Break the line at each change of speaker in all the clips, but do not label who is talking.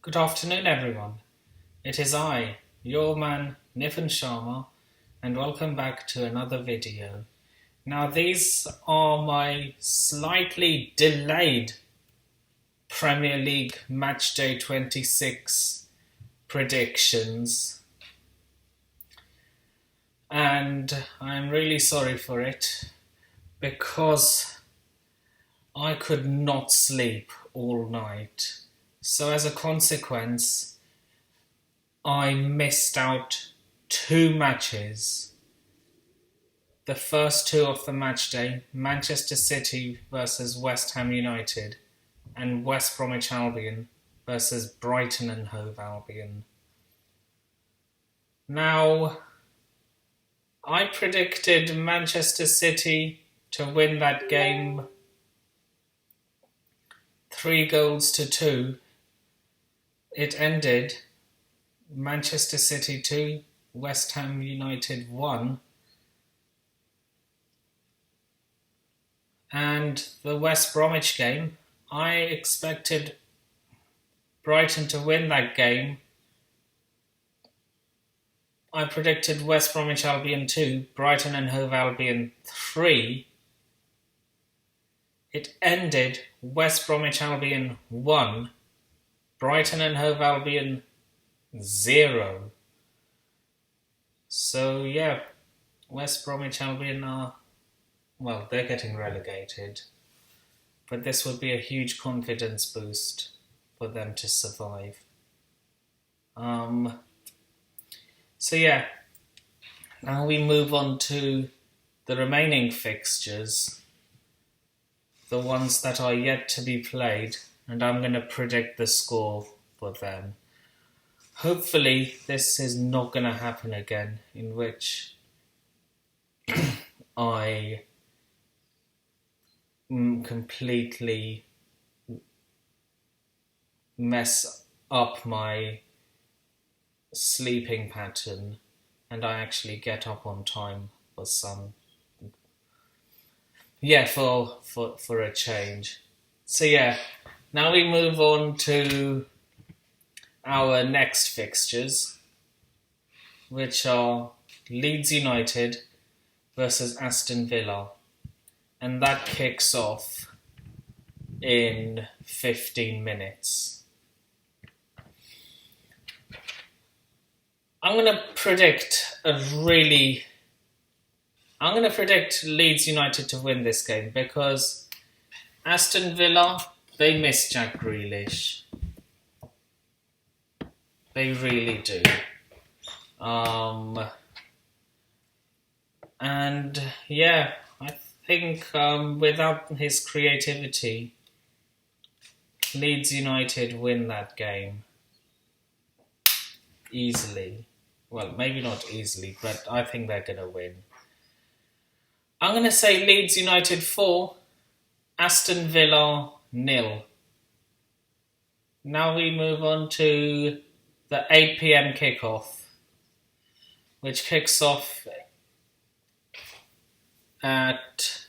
Good afternoon, everyone. It is I, your man Nitin Sharma, and welcome back to another video. Now, these are my slightly delayed Premier League Matchday 26 predictions, and I'm really sorry for it because I could not sleep all night. So as a consequence, I missed out two matches. The first two of the match day, Manchester City versus West Ham United and West Bromwich Albion versus Brighton and Hove Albion. Now, I predicted Manchester City to win that game 3-2. It ended Manchester City 2, West Ham United 1. And the West Bromwich game, I expected Brighton to win that game. I predicted West Bromwich Albion 2, Brighton and Hove Albion 3. It ended West Bromwich Albion 1, Brighton and Hove Albion 0. So yeah, West Bromwich Albion they're getting relegated. But this would be a huge confidence boost for them to survive. So yeah, now we move on to the remaining fixtures, the ones that are yet to be played, and I'm going to predict the score for them. Hopefully this is not going to happen again, in which I completely mess up my sleeping pattern and I actually get up on time for for a change. So yeah, now we move on to our next fixtures, which are Leeds United versus Aston Villa, and that kicks off in 15 minutes. I'm going to predict Leeds United to win this game because Aston Villa, they miss Jack Grealish. They really do. And yeah, I think without his creativity, Leeds United win that game easily. Well, maybe not easily, but I think they're going to win. I'm going to say Leeds United 4, Aston Villa 0. Now we move on to the 8 p.m. kickoff, which kicks off at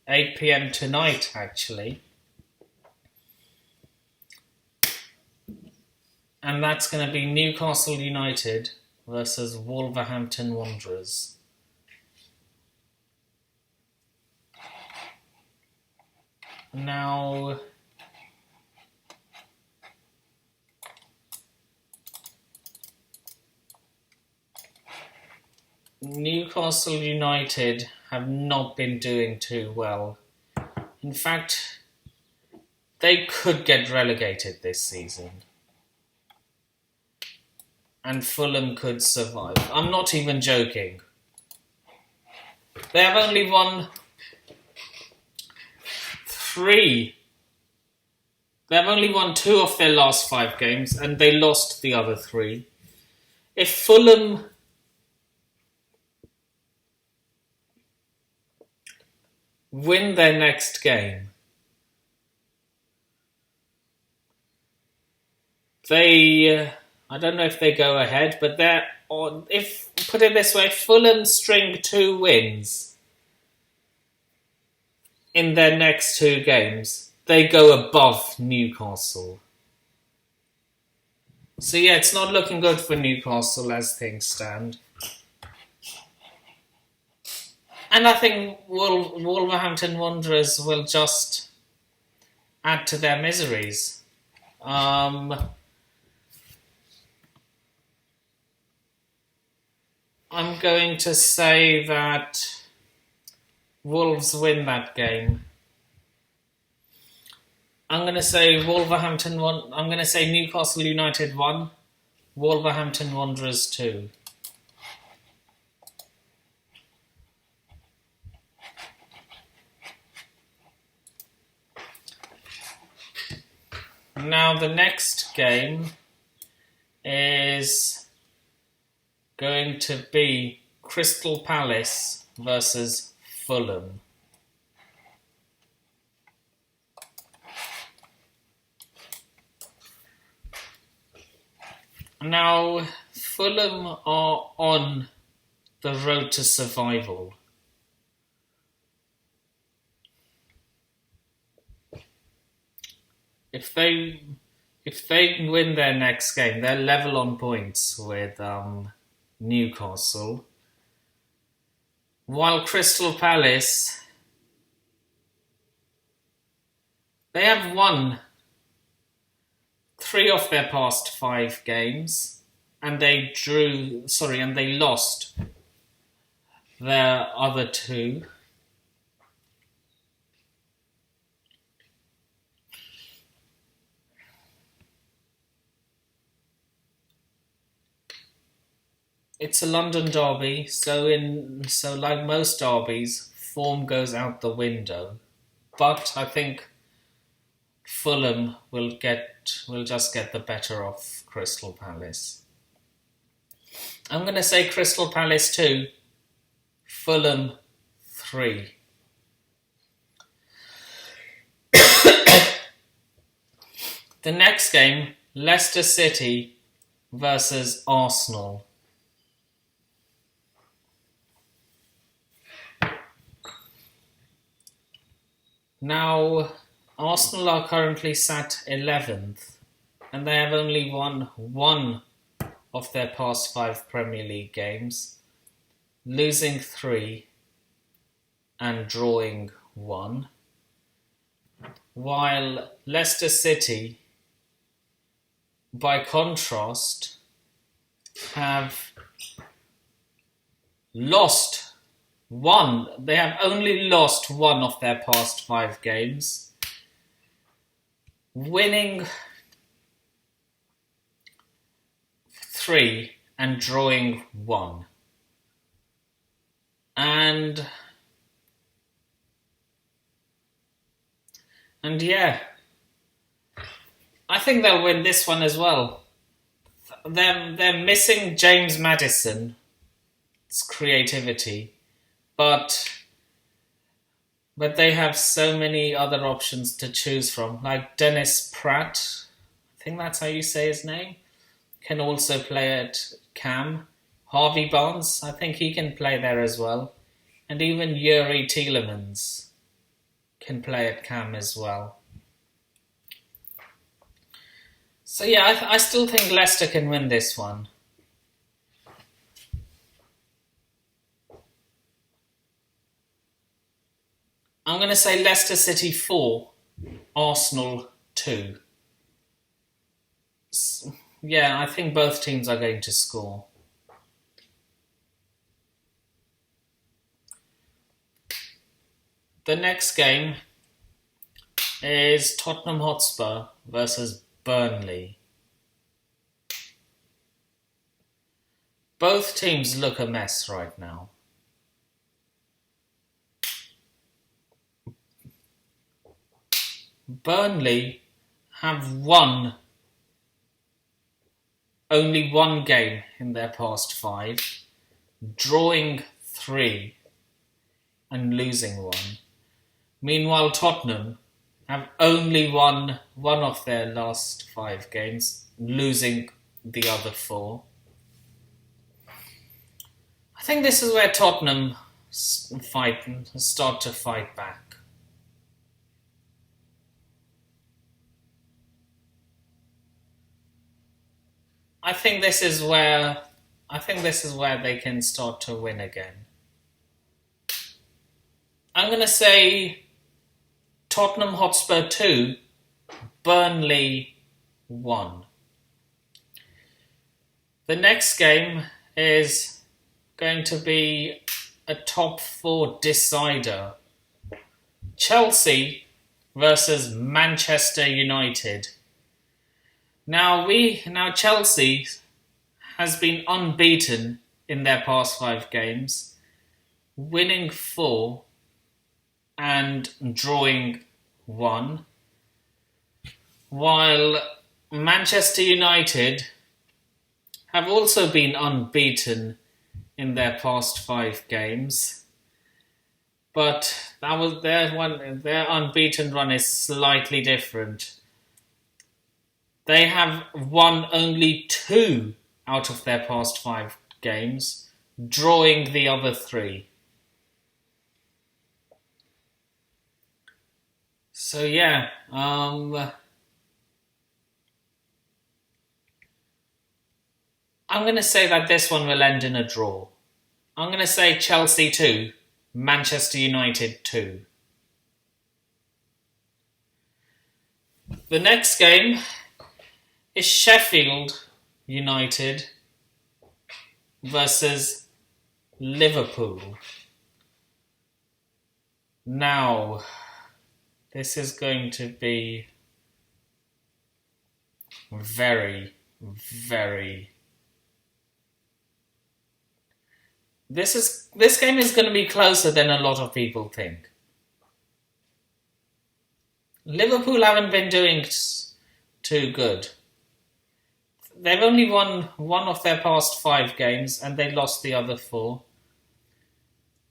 8 p.m. tonight, actually. And that's going to be Newcastle United versus Wolverhampton Wanderers. Now, Newcastle United have not been doing too well. In fact, they could get relegated this season. And Fulham could survive. I'm not even joking. They have only won 3. They have only won 2 of their last 5 games, and they lost the other 3. If Fulham win their next game, I don't know if they go ahead, but put it this way, Fulham string 2 wins in their next 2 games, they go above Newcastle. So yeah, it's not looking good for Newcastle as things stand. And I think Wolverhampton Wanderers will just add to their miseries. I'm going to say that Wolves win that game. I'm going to say I'm going to say Newcastle United 1, Wolverhampton Wanderers 2. Now the next game is going to be Crystal Palace versus Fulham. Now, Fulham are on the road to survival. If they win their next game, they're level on points with Newcastle. While Crystal Palace, they have won 3 of their past 5 games, and they lost their other 2. It's a London derby, so like most derbies, form goes out the window. But I think Fulham will just get the better of Crystal Palace. I'm going to say Crystal Palace 2, Fulham 3. The next game, Leicester City versus Arsenal. Now, Arsenal are currently sat 11th, and they have only won 1 of their past 5 Premier League games, losing 3 and drawing 1, while Leicester City, by contrast, have lost 1. They have only lost 1 of their past 5 games, winning 3 and drawing 1. And yeah, I think they'll win this one as well. They're missing James Maddison's creativity, but they have so many other options to choose from, like Dennis Pratt, I think that's how you say his name, can also play at Cam. Harvey Barnes, I think he can play there as well. And even Yuri Tielemans can play at Cam as well. So yeah, I still think Leicester can win this one. I'm going to say Leicester City 4, Arsenal 2. Yeah, I think both teams are going to score. The next game is Tottenham Hotspur versus Burnley. Both teams look a mess right now. Burnley have won only 1 game in their past 5, drawing 3 and losing 1. Meanwhile, Tottenham have only won 1 of their last 5 games, losing the other 4. I think this is where Tottenham start to fight back. I think this is where they can start to win again. I'm going to say Tottenham Hotspur 2, Burnley 1. The next game is going to be a top 4 decider. Chelsea versus Manchester United. Now Chelsea has been unbeaten in their past 5 games, winning 4 and drawing 1, while Manchester United have also been unbeaten in their past 5 games, but their unbeaten run is slightly different. They have won only 2 out of their past 5 games, drawing the other 3. So yeah, I'm going to say that this one will end in a draw. I'm going to say Chelsea 2, Manchester United 2. The next game is Sheffield United versus Liverpool. Now, this is going to be very, very... This game is going to be closer than a lot of people think. Liverpool haven't been doing too good. They've only won 1 of their past 5 games and they lost the other 4.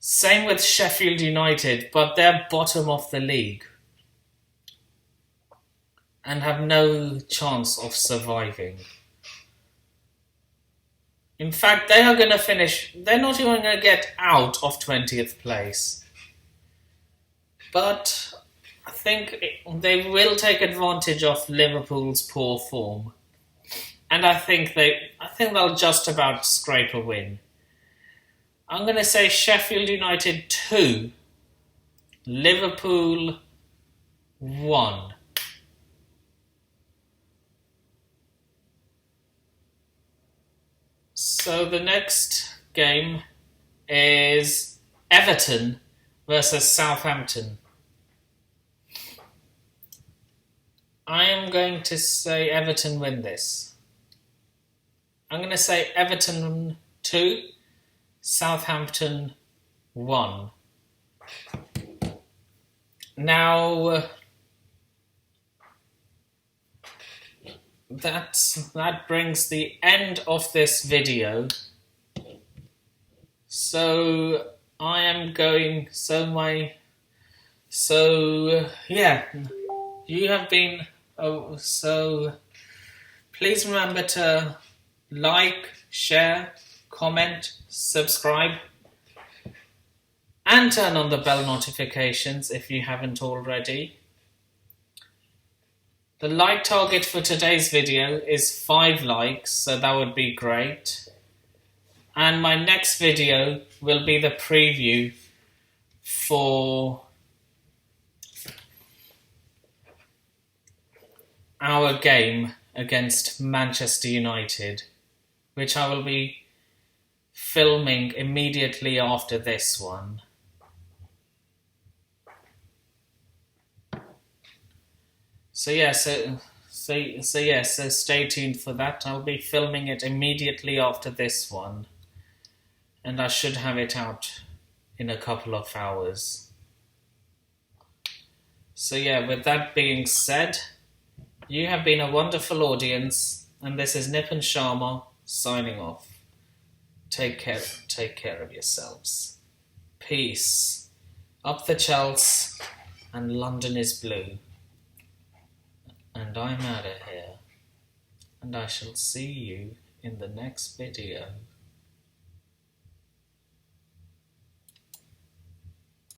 Same with Sheffield United, but they're bottom of the league and have no chance of surviving. In fact, they are going to finish... They're not even going to get out of 20th place. But I think they will take advantage of Liverpool's poor form. And I think they'll just about scrape a win. I'm going to say Sheffield United 2, Liverpool 1. So the next game is Everton versus Southampton. I am going to say Everton win this. I'm going to say Everton 2, Southampton 1. Now, that brings the end of this video. So I am going. Yeah, you have been. So please remember to like, share, comment, subscribe, and turn on the bell notifications if you haven't already. The like target for today's video is 5 likes, so that would be great. And my next video will be the preview for our game against Manchester United, which I will be filming immediately after this one. So stay tuned for that. I'll be filming it immediately after this one, and I should have it out in a couple of hours. So yeah, with that being said, you have been a wonderful audience, and this is Nipan Sharma signing off. Take care of yourselves. Peace. Up the Chelsea, and London is blue. And I'm out of here. And I shall see you in the next video.